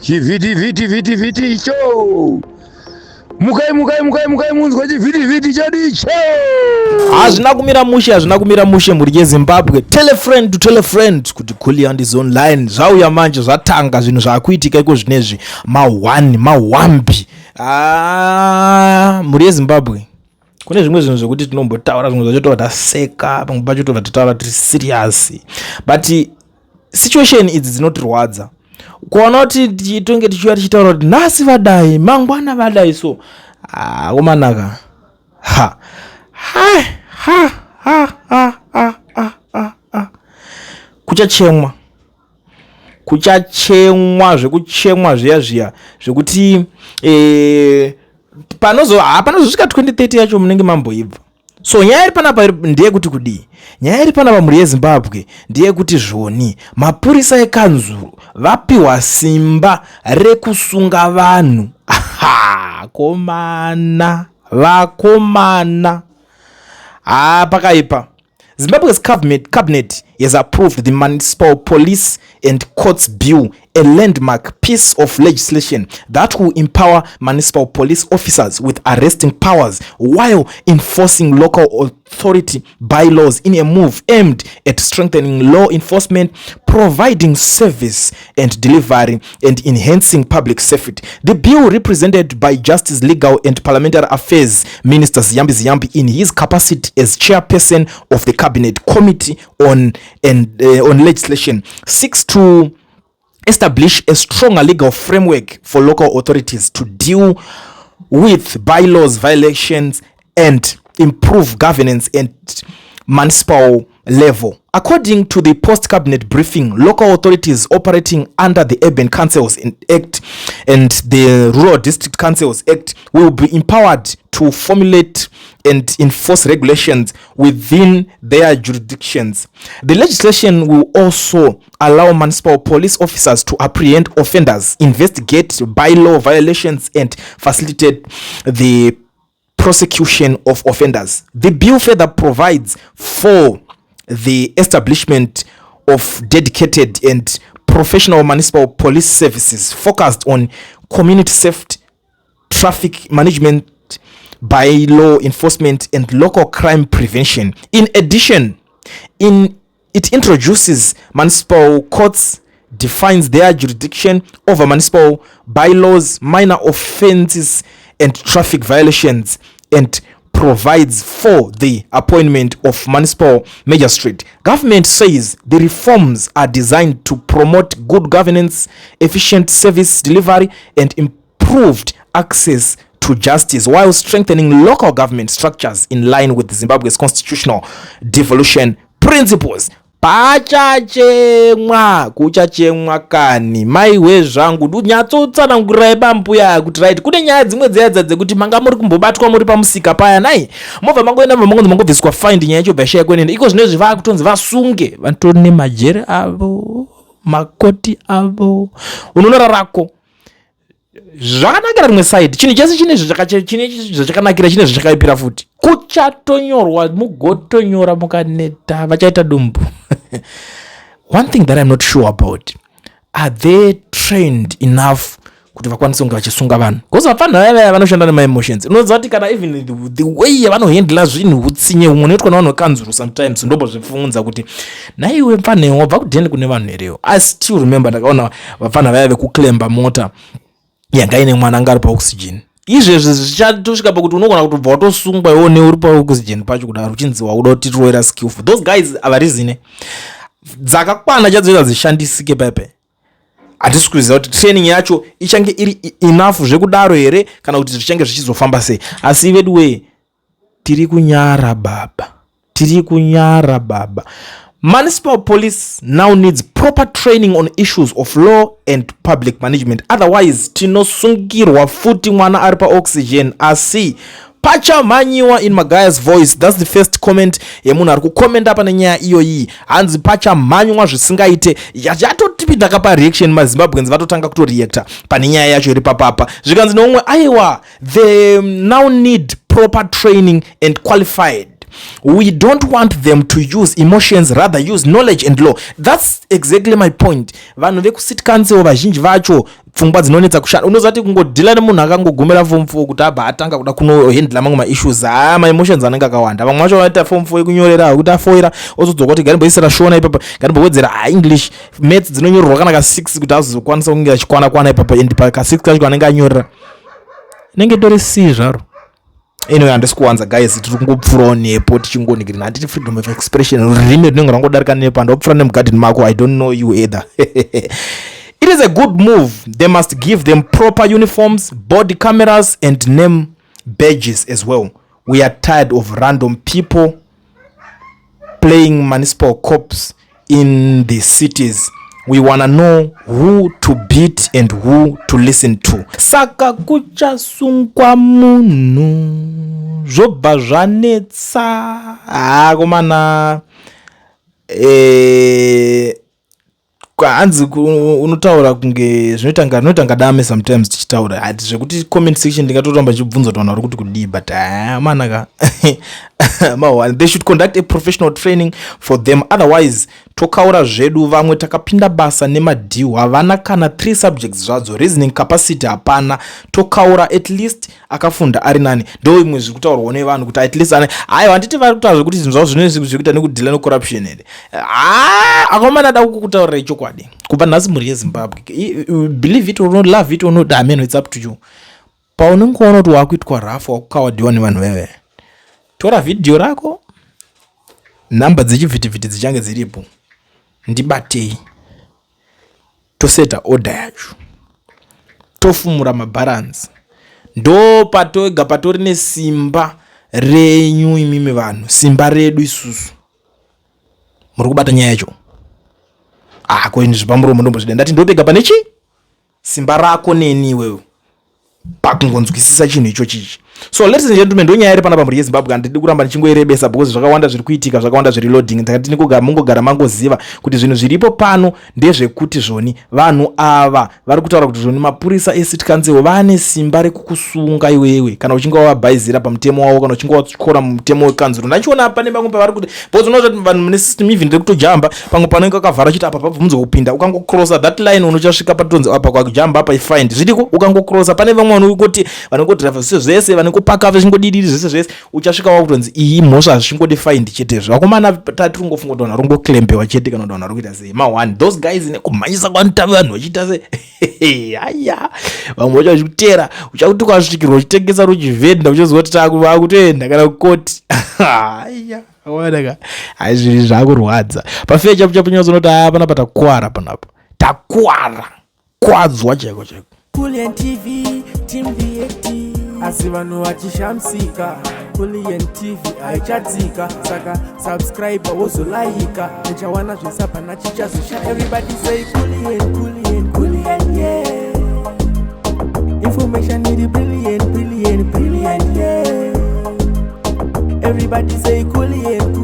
Chiviti show. Mukai munzwa chiviti chadicho. Hazvina kumira mushe muri yeZimbabwe. Tell a friend kuti Kuliand is online. Zvauya manje zvatanga zvinhu zvakuitika iko zvinezvi mawambi. Muri yeZimbabwe kune zvimwe zvinhu zvokuti tinombotaura zvimwe zvacho tova taseka pamwe pacho tova tataura tiri serious, but situation idzi dzinotirwadza kuona kuti titonge tichiuya tichitaura kuti nhasi vadai mangwana vadai, so omanaka kuchachemwa zvekuchemwa zviya zvekuti panozosvika 2030 yacho munenge mamboibva. So nyaya iri panapa ndeye kuti kudii? Nyaya iri panapa muri yeZimbabwe ndeye kuti zvoni mapurisa ekanzuru vapiwa simba rekusunga vanhu. Vakomana pakaipa. Zimbabwe's cabinet has approved the Municipal Police and Courts Bill, a landmark piece of legislation that will empower municipal police officers with arresting powers while enforcing local authority bylaws in a move aimed at strengthening law enforcement, providing service and delivery, and enhancing public safety. The bill, represented by Justice, Legal and Parliamentary Affairs Minister Ziyambi in his capacity as chairperson of the Cabinet Committee on Legislation, seeks to establish a stronger legal framework for local authorities to deal with bylaws violations and improve governance at municipal level. According to the post-cabinet briefing, local authorities operating under the Urban Councils Act and the Rural District Councils Act will be empowered to formulate and enforce regulations within their jurisdictions. The legislation will also allow municipal police officers to apprehend offenders, investigate bylaw violations, and facilitate the prosecution of offenders. The bill further provides for the establishment of dedicated and professional municipal police services focused on community safety, traffic management, bylaw enforcement, and local crime prevention. In addition, it introduces municipal courts, defines their jurisdiction over municipal bylaws, minor offenses, and traffic violations, and provides for the appointment of municipal magistrate. Government says the reforms are designed to promote good governance, efficient service delivery, and improved access to justice while strengthening local government structures in line with Zimbabwe's constitutional devolution principles. Kuchachemwa kani maiwe zvangu ndunyatsoutsanangurai bambuya kuti right kune nyaya dzimwe dzedza dzekuti manga muri kumbobatwa muri pamusika paya nai movha mangoenda mangobviswa fine nyaya yacho bhasha yakwenenda iko zvinezvi vakutonzi vasunge vantori nemajere avo makoti avo unoona rako zvakanakira rimwe side chinhu chese chine zvachakanakira chine zvachakaipira futi kuchatonyorwa mugotonyora mukaneta vachaita dumbu. One thing that I'm not sure about, are they trained enough kuti vakwanise kunge vachisunga vanhu? Because vapana vaya vanoshanda nema emotions. Unoziva kuti kana even the way vanohandla zvinhu utsinye umwe unoitwa navanhu vekanzuru sometimes ndombo zvifunza kuti naiwe mfane wabva kudhende kune vanhu hereo. I still remember ndakaona vapana vaya vekuklemba mota yanga ine mwana anga ari paoxygen. Izvezvi zvichatosvika pakuti unogona kutobva watosungwa iwo uri paoxygen pacho kudaro uchinziwa kuda kuti tiroera skillful. Those guys avarizine dzakakwana chadzoita zishandisike pepe. Hatisi kuziva kuti training yacho ichange iri enough zvekudaro here kana kuti zvichange zvichizofamba sei. Asi vedu we tiri kunyara baba. Municipal police now needs proper training on issues of law and public management. Otherwise, tinosungirwa futi mwana ari pa oxygen asi pachamanyiwa in Magaya's voice. That's the first comment yemunhu ari kukomenda apa nenyaya iyoyi. Hanzi pachamanywa zvisingaite. Yachatotipinda kapa reaction maZimbabweans vatotanga kutoreacta pane nyaya yacho iri papapa. Zvikanzi nomwe aiwa, they now need proper training and qualified We don't want them to use emotions, rather use knowledge and law. That's exactly my point. Vanhu vekucity council vazhinji vacho pfungwa dzinonetsa kushanda. Unozati kungodhila nemunhu akangogumira form 4 kuti abva atanga kuda kunohandla mamwe ma-issues ma-emotions anenge akawanda. Vamwe vacho vanoita form 4 yekunyorera kuti afoira ozodzoka kuti garimboisira shona ipapa, garimbowedzera English maths dzinonyorerwa kana ka6 kuti azozokwanisa kunge achikwana ipapa, and pa ka6 kacho anenge anyorera nenge tori si zvaro. Anyway, handisi kuwanza guys, tiri kungopfurawo nepo tichingonikirina, handiti freedom of expression, rurimi runenge rangodarika nepo, handopfura nemugarden mako, I don't know you either. It is a good move. They must give them proper uniforms, body cameras and name badges as well. We are tired of random people playing municipal cops in the cities. We wanna know who to beat and who to listen to. Saka kuchasungwa munhu zobva zvanetsa. Komana hanzi unotaura kunge zvinoita dame sometimes tichitaura hati zvekuti comment section ndingatoramba chibvunzo tawana uri kuti kudii, but manaka they should conduct a professional training for them, otherwise tokaura zvedu vamwe takapinda basa nemadhiu havana kana 3 subjects zvadzo, reasoning capacity hapana, tokaura at least akafunda ari nani. Ndo imwe zviri kutaurwa nevanhu kuti at least aiwa handiti vari kutaura zvekuti zvinhu zvavo zvinoizvi zvekuita nekudhila necorruption here. Akomana da kukutaurira chokwadi kubva nhasi mhuri yeZimbabwe, believe it or not, love it or not, amen, it's up to you. Paunenge uona kuti wakuitwa rafu wakukawadiwa nevanhu veve, tora video rako, namba dzechivhitivhiti dzichange dziripo, ndibatei, toseta order yacho, tofumura mabalance, ndo patoega patori nesimba renyu imimi vanhu, simba redu isusu. Muri kubata nyaya yacho? Koini zvipamuromo ndombozvida ndati ndopega pane chi? Simba rako neni wewe pakungonzwisisa chinhu icho chichi. So ladies and gentlemen, ndo nyaya iri pana pamhuri yeZimbabwe, handidi kuramba ndichingoirebesa because zvakawanda zviri kuitika, zvakawanda zviri loading. Ndakati mungogara mangoziva kuti zvinhu zviripo pano ndezvekuti zvoni vanhu ava vari kutaura kuti zvoni mapurisa ecity council vane simba rekukusunga iwewe kana uchinge wabhaizira pamutemo wavo, kana uchinge watyora mutemo wekanzuro. Ndachiona pane pamwe pavari kuti because unoona kuti vanhu mune system even rekutojamba pamwe panenge akavhara chiti apa pabvunzo kupinda, ukangocrossa that line unochasvika patonzi apa kwakujamba apa ifind zvidiko, ukangocrossa pane vamwe vanhu kuti vanongodrive zvese vanokupaka zvichingodidiri zvese uchasvika wakutonzi iyi mhosva hazvichingodi find chetezvo. Vakomana tati rungofunga kuti vanhu rungoklembewa chete kana kuti vanhu varikuita sei ma1 those guys nekumhanyisa kwanotava vanhu vachiita sei haya vamwe vacho vachikutera uchakuti kwasvikirwa uchitengesa ruchivhenda uchazwa kuti vakutoenda kana kukoti haya awanaka hazviri zvakurwadza pafecha chapu chapu nyazonoti pana patakuwara panapa takuwara kwadzwa chaiko chaiko. Kulian TV team VAT asi vanhu vachishamsika, Kulian TV haichatsika, saka subscribe wozolaika nechawana zvese pana chichazosha. Everybody say Kulian, Kulian, Kulian, yeah. Information is brilliant, brilliant, brilliant, yeah. Everybody say Kulian.